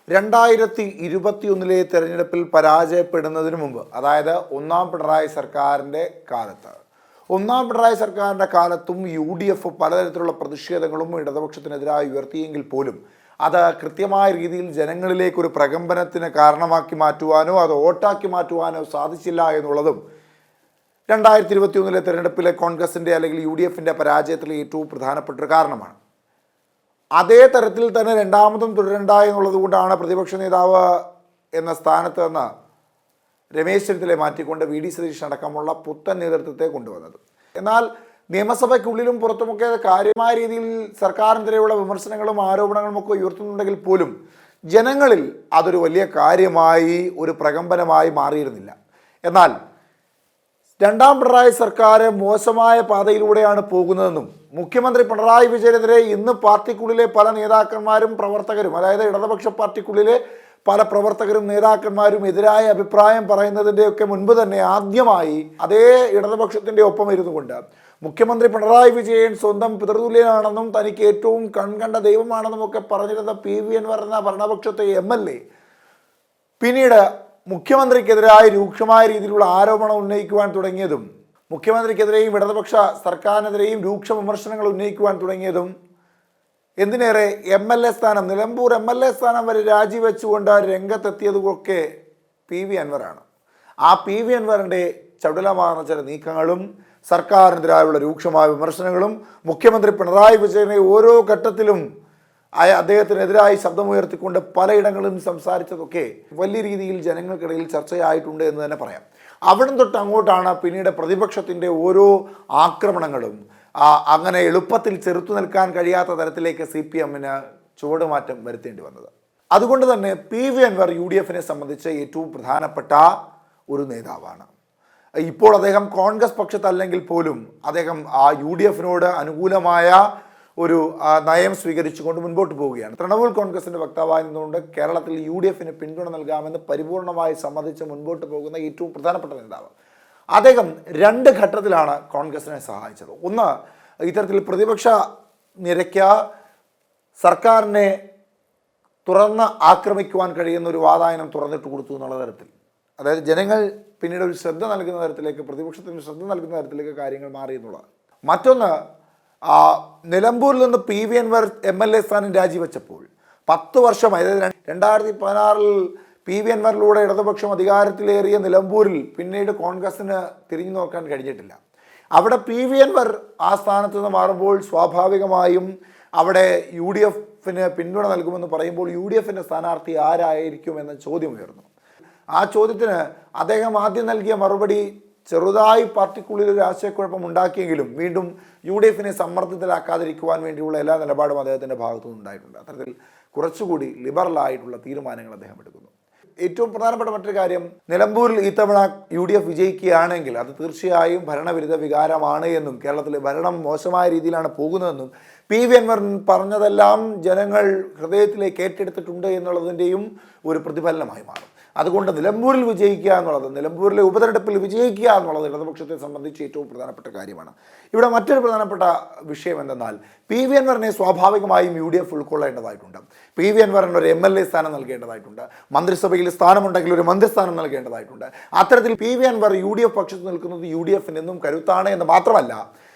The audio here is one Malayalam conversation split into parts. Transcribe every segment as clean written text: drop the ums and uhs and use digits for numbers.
2021 തെരഞ്ഞെടുപ്പിൽ പരാജയപ്പെടുന്നതിന് മുമ്പ്, അതായത് ഒന്നാം പിണറായി സർക്കാരിൻ്റെ കാലത്തും UDF പലതരത്തിലുള്ള പ്രതിഷേധങ്ങളും ഇടതുപക്ഷത്തിനെതിരായി ഉയർത്തിയെങ്കിൽ പോലും അത് കൃത്യമായ രീതിയിൽ ജനങ്ങളിലേക്കൊരു പ്രകമ്പനത്തിന് കാരണമാക്കി മാറ്റുവാനോ അത് വോട്ടാക്കി മാറ്റുവാനോ സാധിച്ചില്ല എന്നുള്ളതും 2021 തെരഞ്ഞെടുപ്പിലെ കോൺഗ്രസിൻ്റെ അല്ലെങ്കിൽ UDFൻ്റെ പരാജയത്തിലെ ഏറ്റവും പ്രധാനപ്പെട്ടൊരു കാരണമാണ്. അതേ തരത്തിൽ തന്നെ രണ്ടാമതും തുടരണ്ട എന്നുള്ളത് കൊണ്ടാണ് പ്രതിപക്ഷ നേതാവ് എന്ന സ്ഥാനത്ത് നിന്ന് രമേശ് ചെന്നിത്തലയെ മാറ്റിക്കൊണ്ട് VD സതീശൻ അടക്കമുള്ള പുത്തൻ നേതൃത്വത്തെ കൊണ്ടുവന്നത്. എന്നാൽ നിയമസഭയ്ക്കുള്ളിലും പുറത്തുമൊക്കെ കാര്യമായ രീതിയിൽ സർക്കാരിനെതിരെയുള്ള വിമർശനങ്ങളും ആരോപണങ്ങളും ഒക്കെ ഉയർത്തുന്നുണ്ടെങ്കിൽ പോലും ജനങ്ങളിൽ അതൊരു വലിയ കാര്യമായി ഒരു പ്രകമ്പനമായി മാറിയിരുന്നില്ല. എന്നാൽ രണ്ടാം പിണറായി സർക്കാർ മോശമായ പാതയിലൂടെയാണ് പോകുന്നതെന്നും മുഖ്യമന്ത്രി പിണറായി വിജയനെതിരെ ഇന്ന് പാർട്ടിക്കുള്ളിലെ പല നേതാക്കന്മാരും പ്രവർത്തകരും, അതായത് ഇടതുപക്ഷ പാർട്ടിക്കുള്ളിലെ പല പ്രവർത്തകരും നേതാക്കന്മാരും എതിരായ അഭിപ്രായം പറയുന്നതിൻ്റെയൊക്കെ മുൻപ് തന്നെ ആദ്യമായി അതേ ഇടതുപക്ഷത്തിൻ്റെ ഒപ്പം ഇരുന്നു കൊണ്ട് മുഖ്യമന്ത്രി പിണറായി വിജയൻ സ്വന്തം പിതൃതുല്യനാണെന്നും തനിക്ക് ഏറ്റവും കൺകണ്ട ദൈവമാണെന്നും ഒക്കെ പറഞ്ഞിരുന്ന PV അൻവർ എന്ന ഭരണപക്ഷത്തെ MLA പിന്നീട് മുഖ്യമന്ത്രിക്കെതിരായി രൂക്ഷമായ രീതിയിലുള്ള ആരോപണം ഉന്നയിക്കുവാൻ തുടങ്ങിയതും മുഖ്യമന്ത്രിക്കെതിരെയും ഇടതുപക്ഷ സർക്കാരിനെതിരെയും രൂക്ഷ വിമർശനങ്ങൾ ഉന്നയിക്കുവാൻ തുടങ്ങിയതും എന്തിനേറെ MLA സ്ഥാനം, നിലമ്പൂർ MLA സ്ഥാനം വരെ രാജിവെച്ചുകൊണ്ട് രംഗത്തെത്തിയതുമൊക്കെ PV അൻവറാണ്. ആ PV അൻവറിൻ്റെ ചടുലമാർന്ന ചില നീക്കങ്ങളും സർക്കാരിനെതിരായുള്ള രൂക്ഷമായ വിമർശനങ്ങളും മുഖ്യമന്ത്രി പിണറായി വിജയനെ ഓരോ ഘട്ടത്തിലും അദ്ദേഹത്തിനെതിരായി ശബ്ദമുയർത്തിക്കൊണ്ട് പലയിടങ്ങളിലും സംസാരിച്ചതൊക്കെ വലിയ രീതിയിൽ ജനങ്ങൾക്കിടയിൽ ചർച്ചയായിട്ടുണ്ട് എന്ന് തന്നെ പറയാം. അവിടെ തൊട്ട് അങ്ങോട്ടാണ് പിന്നീട് പ്രതിപക്ഷത്തിൻ്റെ ഓരോ ആക്രമണങ്ങളും അങ്ങനെ എളുപ്പത്തിൽ ചെറുത്തു നിൽക്കാൻ കഴിയാത്ത തരത്തിലേക്ക് CPMന് ചുവടുമാറ്റം വരുത്തേണ്ടി വന്നത്. അതുകൊണ്ട് തന്നെ PV അൻവർ UDFനെ സംബന്ധിച്ച് ഏറ്റവും പ്രധാനപ്പെട്ട ഒരു നേതാവാണ്. ഇപ്പോൾ അദ്ദേഹം കോൺഗ്രസ് പക്ഷത്തല്ലെങ്കിൽ പോലും അദ്ദേഹം UDFനോട് അനുകൂലമായ ഒരു നയം സ്വീകരിച്ചുകൊണ്ട് മുൻപോട്ട് പോവുകയാണ്. തൃണമൂൽ കോൺഗ്രസിൻ്റെ വക്താവായി നിന്നുകൊണ്ട് കേരളത്തിൽ UDFന് പിന്തുണ നൽകാമെന്ന് പരിപൂർണമായി സമ്മതിച്ച് മുൻപോട്ട് പോകുന്ന ഏറ്റവും പ്രധാനപ്പെട്ട നേതാവ്. അദ്ദേഹം രണ്ട് ഘട്ടത്തിലാണ് കോൺഗ്രസിനെ സഹായിച്ചത്. ഒന്ന്, ഇത്തരത്തിൽ പ്രതിപക്ഷ നിരയ്ക്ക് സർക്കാരിനെ തുറന്ന് ആക്രമിക്കുവാൻ കഴിയുന്ന ഒരു വാതായനം തുറന്നിട്ട് കൊടുത്തു എന്നുള്ള തരത്തിൽ, അതായത് ജനങ്ങൾ പിന്നീട് ഒരു ശ്രദ്ധ നൽകുന്ന തരത്തിലേക്ക്, പ്രതിപക്ഷത്തിന് ശ്രദ്ധ നൽകുന്ന തരത്തിലേക്ക് കാര്യങ്ങൾ മാറി എന്നുള്ളതാണ്. മറ്റൊന്ന്, നിലമ്പൂരിൽ നിന്ന് PV അൻവർ MLA സ്ഥാനം രാജിവെച്ചപ്പോൾ 10 വർഷമായി, അതായത് 2016 PV അൻവറിലൂടെ ഇടതുപക്ഷം അധികാരത്തിലേറിയ നിലമ്പൂരിൽ പിന്നീട് കോൺഗ്രസിന് തിരിഞ്ഞു നോക്കാൻ കഴിഞ്ഞിട്ടില്ല. അവിടെ PV അൻവർ ആ സ്ഥാനത്ത് നിന്ന് മാറുമ്പോൾ സ്വാഭാവികമായും അവിടെ UDFന് പിന്തുണ നൽകുമെന്ന് പറയുമ്പോൾ UDFൻ്റെ സ്ഥാനാർത്ഥി ആരായിരിക്കും എന്ന ചോദ്യം ഉയർന്നു. ആ ചോദ്യത്തിന് അദ്ദേഹം ആദ്യം നൽകിയ മറുപടി ചെറുതായി പാർട്ടിക്കുള്ളിൽ ഒരു ആശയക്കുഴപ്പം ഉണ്ടാക്കിയെങ്കിലും വീണ്ടും UDFനെ സമ്മർദ്ദത്തിലാക്കാതിരിക്കുവാൻ വേണ്ടിയുള്ള എല്ലാ നിലപാടും അദ്ദേഹത്തിൻ്റെ ഭാഗത്തു നിന്നുണ്ടായിട്ടുണ്ട്. അത്തരത്തിൽ കുറച്ചുകൂടി ലിബറലായിട്ടുള്ള തീരുമാനങ്ങൾ അദ്ദേഹം എടുക്കുന്നു. ഏറ്റവും പ്രധാനപ്പെട്ട മറ്റൊരു കാര്യം, നിലമ്പൂരിൽ ഇത്തവണ UDF വിജയിക്കുകയാണെങ്കിൽ അത് തീർച്ചയായും ഭരണവിരുദ്ധ വികാരമാണ് എന്നും കേരളത്തിലെ ഭരണം മോശമായ രീതിയിലാണ് പോകുന്നതെന്നും PV അൻവർ പറഞ്ഞതെല്ലാം ജനങ്ങൾ ഹൃദയത്തിലേക്ക് ഏറ്റെടുത്തിട്ടുണ്ട് എന്നുള്ളതിൻ്റെയും ഒരു പ്രതിഫലനമായി മാറും. അതുകൊണ്ട് നിലമ്പൂരിൽ വിജയിക്കുക എന്നുള്ളത്, നിലമ്പൂരിലെ ഉപതെരഞ്ഞെടുപ്പിൽ വിജയിക്കുക എന്നുള്ളത് ഇടതുപക്ഷത്തെ സംബന്ധിച്ച് ഏറ്റവും പ്രധാനപ്പെട്ട കാര്യമാണ്. ഇവിടെ മറ്റൊരു പ്രധാനപ്പെട്ട വിഷയം എന്തെന്നാൽ PV അൻവറിനെ സ്വാഭാവികമായും UDF ഉൾക്കൊള്ളേണ്ടതായിട്ടുണ്ട്. PV അൻവറിന് ഒരു MLA സ്ഥാനം നൽകേണ്ടതായിട്ടുണ്ട്. മന്ത്രിസഭയിൽ സ്ഥാനമുണ്ടെങ്കിൽ ഒരു മന്ത്രിസ്ഥാനം നൽകേണ്ടതായിട്ടുണ്ട്. അത്തരത്തിൽ PV അൻവർ UDF പക്ഷത്ത് നിൽക്കുന്നത് UDFന് എന്നും കരുത്താണ് എന്ന് മാത്രമല്ല,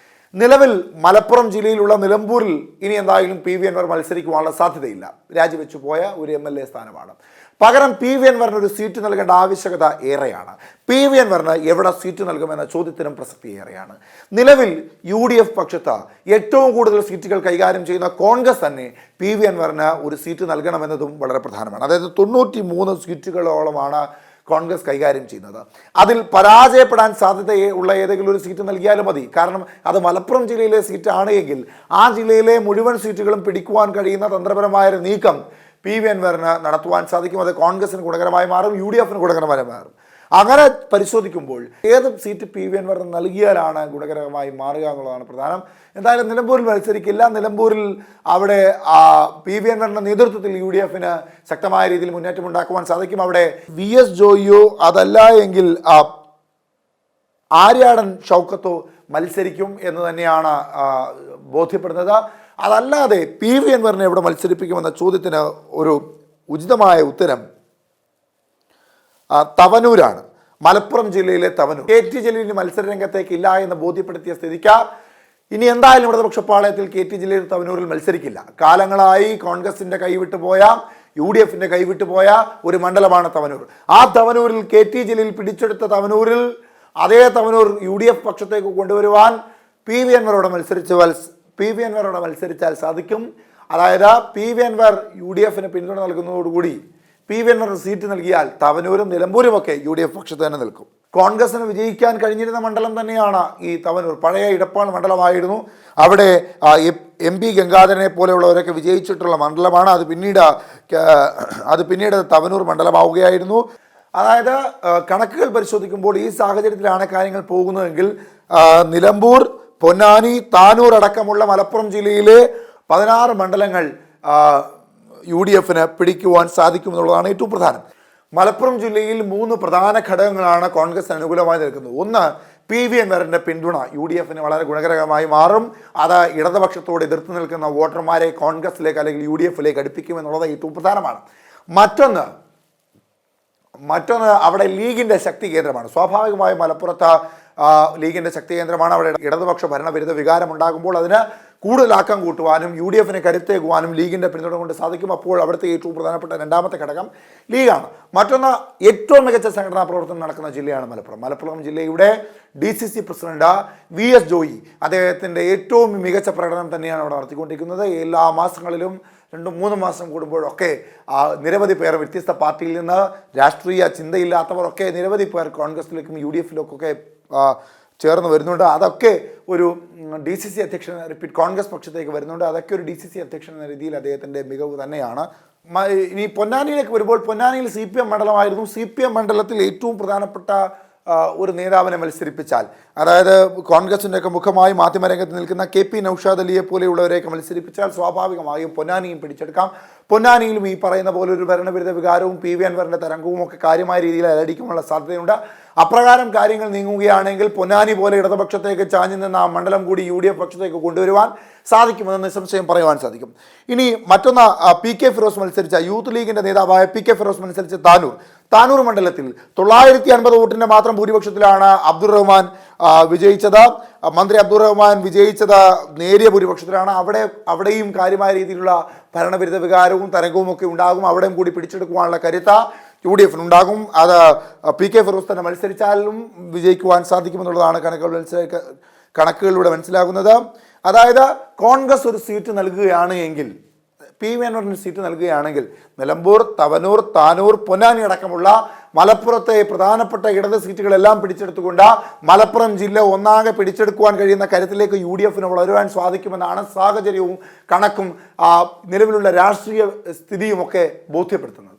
നിലവിൽ മലപ്പുറം ജില്ലയിലുള്ള നിലമ്പൂരിൽ ഇനി എന്തായാലും PV അൻവർ മത്സരിക്കുവാനുള്ള സാധ്യതയില്ല. രാജിവെച്ചു പോയ ഒരു MLA സ്ഥാനമാണ്. പകരം PV അൻവറിന് ഒരു സീറ്റ് നൽകേണ്ട ആവശ്യകത ഏറെയാണ്. PV അൻവറിന് എവിടെ സീറ്റ് നൽകുമെന്ന ചോദ്യത്തിനും പ്രസക്തി ഏറെയാണ്. നിലവിൽ UDF പക്ഷത്ത് ഏറ്റവും കൂടുതൽ സീറ്റുകൾ കൈകാര്യം ചെയ്യുന്ന കോൺഗ്രസ് തന്നെ PV അൻവറിന് ഒരു സീറ്റ് നൽകണമെന്നതും വളരെ പ്രധാനമാണ്. അതായത് 93 സീറ്റുകളോളമാണ് കോൺഗ്രസ് കൈകാര്യം ചെയ്യുന്നത്. അതിൽ പരാജയപ്പെടാൻ സാധ്യതയുള്ള ഏതെങ്കിലും ഒരു സീറ്റ് നൽകിയാലും മതി. കാരണം അത് മലപ്പുറം ജില്ലയിലെ സീറ്റാണ് എങ്കിൽ ആ ജില്ലയിലെ മുഴുവൻ സീറ്റുകളും പിടിക്കുവാൻ കഴിയുന്ന തന്ത്രപരമായ നീക്കം PV അൻവറിന് നടത്തുവാൻ സാധിക്കും. അത് കോൺഗ്രസിന് ഗുണകരമായി മാറും, UDFന് ഗുണകരമായി മാറും. അങ്ങനെ പരിശോധിക്കുമ്പോൾ ഏത് സീറ്റ് PV അൻവറിന് നൽകിയാലാണ് ഗുണകരമായി മാറുക എന്നുള്ളതാണ് പ്രധാനം. എന്തായാലും നിലമ്പൂരിൽ മത്സരിക്കില്ല. നിലമ്പൂരിൽ അവിടെ PV അൻവറിൻ്റെ നേതൃത്വത്തിൽ UDFന് ശക്തമായ രീതിയിൽ മുന്നേറ്റം ഉണ്ടാക്കുവാൻ സാധിക്കും. അവിടെ VS ജോയിയോ അതല്ല എങ്കിൽ ആര്യാടൻ ഷൗക്കത്തോ മത്സരിക്കും എന്ന് തന്നെയാണ് ബോധ്യപ്പെടുന്നത്. അതല്ലാതെ PV അൻവറിനെ എവിടെ മത്സരിപ്പിക്കുമെന്ന ചോദ്യത്തിന് ഒരു ഉചിതമായ ഉത്തരം തവനൂരാണ്. മലപ്പുറം ജില്ലയിലെ തവനൂർ. KT ജലീൽ മത്സര രംഗത്തേക്ക് ഇല്ല എന്ന് ബോധ്യപ്പെടുത്തിയ സ്ഥിതിക്ക് ഇനി എന്തായാലും ഇടതുപക്ഷ പാളയത്തിൽ KT ജലീൽ തവനൂരിൽ മത്സരിക്കില്ല. കാലങ്ങളായി കോൺഗ്രസിന്റെ കൈവിട്ടു പോയ UDFന്റെ കൈവിട്ടു പോയ ഒരു മണ്ഡലമാണ് തവനൂർ. ആ തവനൂരിൽ KT ജലീൽ പിടിച്ചെടുത്ത തവനൂരിൽ അതേ തവനൂർ UDF പക്ഷത്തേക്ക് കൊണ്ടുവരുവാൻ PV അൻവറോട് മത്സരിച്ചാൽ സാധിക്കും. അതായത് PV അൻവർ UDFന് പിന്തുണ നൽകുന്നതോടുകൂടി PV അൻവറിന് സീറ്റ് നൽകിയാൽ തവനൂരും നിലമ്പൂരുമൊക്കെ UDF പക്ഷത്ത് തന്നെ നിൽക്കും. കോൺഗ്രസിന് വിജയിക്കാൻ കഴിഞ്ഞിരുന്ന മണ്ഡലം തന്നെയാണ് ഈ തവനൂർ. പഴയ ഇടപ്പാൾ മണ്ഡലമായിരുന്നു. അവിടെ MP ഗംഗാധരനെ പോലെയുള്ളവരൊക്കെ വിജയിച്ചിട്ടുള്ള മണ്ഡലമാണ്. അത് പിന്നീട് തവനൂർ മണ്ഡലമാവുകയായിരുന്നു. അതായത് കണക്കുകൾ പരിശോധിക്കുമ്പോൾ ഈ സാഹചര്യത്തിലാണ് കാര്യങ്ങൾ പോകുന്നതെങ്കിൽ നിലമ്പൂർ, പൊന്നാനി, താനൂർ അടക്കമുള്ള മലപ്പുറം ജില്ലയിലെ 16 മണ്ഡലങ്ങൾ UDFന് പിടിക്കുവാൻ സാധിക്കുമെന്നുള്ളതാണ് ഏറ്റവും പ്രധാനം. മലപ്പുറം ജില്ലയിൽ 3 പ്രധാന ഘടകങ്ങളാണ് കോൺഗ്രസ് അനുകൂലമായി നിൽക്കുന്നത്. ഒന്ന്, PV അൻവറിന്റെ പിന്തുണ UDFന് വളരെ ഗുണകരമായി മാറും. അത് ഇടതുപക്ഷത്തോട് എതിർത്ത് നിൽക്കുന്ന വോട്ടർമാരെ കോൺഗ്രസിലേക്ക് അല്ലെങ്കിൽ UDFിലേക്ക് അടുപ്പിക്കുമെന്നുള്ളത് ഏറ്റവും പ്രധാനമാണ്. മറ്റൊന്ന് അവിടെ ലീഗിൻ്റെ ശക്തി കേന്ദ്രമാണ്. സ്വാഭാവികമായും മലപ്പുറത്ത് ലീഗിൻ്റെ ശക്തി കേന്ദ്രമാണ്. അവിടെ ഇടതുപക്ഷ ഭരണവിരുദ്ധ വികാരം ഉണ്ടാകുമ്പോൾ അതിന് കൂടുതൽ ആക്കം കൂട്ടുവാനും UDFനെ കരുത്തേക്കുവാനും ലീഗിൻ്റെ പിന്തുണ കൊണ്ട് സാധിക്കും. അപ്പോൾ അവിടുത്തെ ഏറ്റവും പ്രധാനപ്പെട്ട രണ്ടാമത്തെ ഘടകം ലീഗാണ്. മറ്റൊന്ന്, ഏറ്റവും മികച്ച സംഘടനാ പ്രവർത്തനം നടക്കുന്ന ജില്ലയാണ് മലപ്പുറം ജില്ലയുടെ DCC പ്രസിഡന്റ് VS ജോയി അദ്ദേഹത്തിൻ്റെ ഏറ്റവും മികച്ച പ്രകടനം തന്നെയാണ് അവിടെ നടത്തിക്കൊണ്ടിരിക്കുന്നത്. എല്ലാ മാസങ്ങളിലും 2-3 മാസം കൂടുമ്പോഴൊക്കെ നിരവധി പേർ വ്യത്യസ്ത പാർട്ടിയിൽ നിന്ന് രാഷ്ട്രീയ ചിന്തയില്ലാത്തവരൊക്കെ നിരവധി പേർ കോൺഗ്രസിലേക്കും UDFിലേക്കൊക്കെ ചേർന്ന് വരുന്നുണ്ട്. അതൊക്കെ ഒരു DCC അധ്യക്ഷൻ കോൺഗ്രസ് പക്ഷത്തേക്ക് വരുന്നുണ്ട്. അതൊക്കെ ഒരു DCC അധ്യക്ഷൻ എന്ന രീതിയിൽ അദ്ദേഹത്തിൻ്റെ മികവ് തന്നെയാണ്. ഇനി പൊന്നാനിയിലേക്ക് വരുമ്പോൾ പൊന്നാനിയിൽ CPM മണ്ഡലമായിരുന്നു. CPM മണ്ഡലത്തിൽ ഏറ്റവും പ്രധാനപ്പെട്ട ഒരു നേതാവിനെ മത്സരിപ്പിച്ചാൽ, അതായത് കോൺഗ്രസിൻ്റെയൊക്കെ മുഖമായി മാധ്യമരംഗത്ത് നിൽക്കുന്ന KP നൗഷാദ് അലിയെ പോലെയുള്ളവരെയൊക്കെ മത്സരിപ്പിച്ചാൽ സ്വാഭാവികമായും പൊന്നാനിയും പിടിച്ചെടുക്കാം. പൊന്നാനിയിലും ഈ പറയുന്ന പോലെ ഒരു ഭരണവിരുദ്ധ വികാരവും PV അൻവറിൻ്റെ തരംഗവും ഒക്കെ കാര്യമായ രീതിയിൽ അലടിക്കുമുള്ള സാധ്യതയുണ്ട്. അപ്രകാരം കാര്യങ്ങൾ നീങ്ങുകയാണെങ്കിൽ പൊന്നാനി പോലെ ഇടതുപക്ഷത്തേക്ക് ചാഞ്ഞു നിന്ന് ആ മണ്ഡലം കൂടി UDF പക്ഷത്തേക്ക് കൊണ്ടുവരുവാൻ സാധിക്കുമെന്ന് നിസ്സംശയം പറയുവാൻ സാധിക്കും. ഇനി മറ്റൊന്ന്, PK ഫിറോസ് മത്സരിച്ച യൂത്ത് ലീഗിൻ്റെ നേതാവായ PK ഫിറോസ് മത്സരിച്ച താനൂർ മണ്ഡലത്തിൽ 950 വോട്ടിൻ്റെ മാത്രം ഭൂരിപക്ഷത്തിലാണ് അബ്ദുറഹ്മാൻ വിജയിച്ചത്. മന്ത്രി അബ്ദുറഹ്മാൻ വിജയിച്ചത് നേരിയ ഭൂരിപക്ഷത്തിലാണ്. അവിടെയും കാര്യമായ രീതിയിലുള്ള ഭരണവിരുദ്ധ വികാരവും തരംഗവും ഒക്കെ ഉണ്ടാകും. അവിടെയും കൂടി പിടിച്ചെടുക്കുവാനുള്ള കരുത്ത് UDFിനുണ്ടാകും. അത് PK ഫിറോസ് തന്നെ മത്സരിച്ചാലും വിജയിക്കുവാൻ സാധിക്കുമെന്നുള്ളതാണ് കണക്കുകളിലൂടെ മനസ്സിലാകുന്നത്. അതായത് കോൺഗ്രസ് ഒരു സീറ്റ് നൽകുകയാണ് എങ്കിൽ, PV അൻവറിന് സീറ്റ് നൽകുകയാണെങ്കിൽ നിലമ്പൂർ, തവനൂർ, താനൂർ, പൊന്നാനി അടക്കമുള്ള മലപ്പുറത്തെ പ്രധാനപ്പെട്ട ഇടത് സീറ്റുകളെല്ലാം പിടിച്ചെടുത്തുകൊണ്ട് മലപ്പുറം ജില്ല ഒന്നാകെ പിടിച്ചെടുക്കുവാൻ കഴിയുന്ന കരുത്തിലേക്ക് UDFിന് വളരുവാൻ സാധിക്കുമെന്നാണ് സാഹചര്യവും കണക്കും നിലവിലുള്ള രാഷ്ട്രീയ സ്ഥിതിയുമൊക്കെ ബോധ്യപ്പെടുത്തുന്നത്.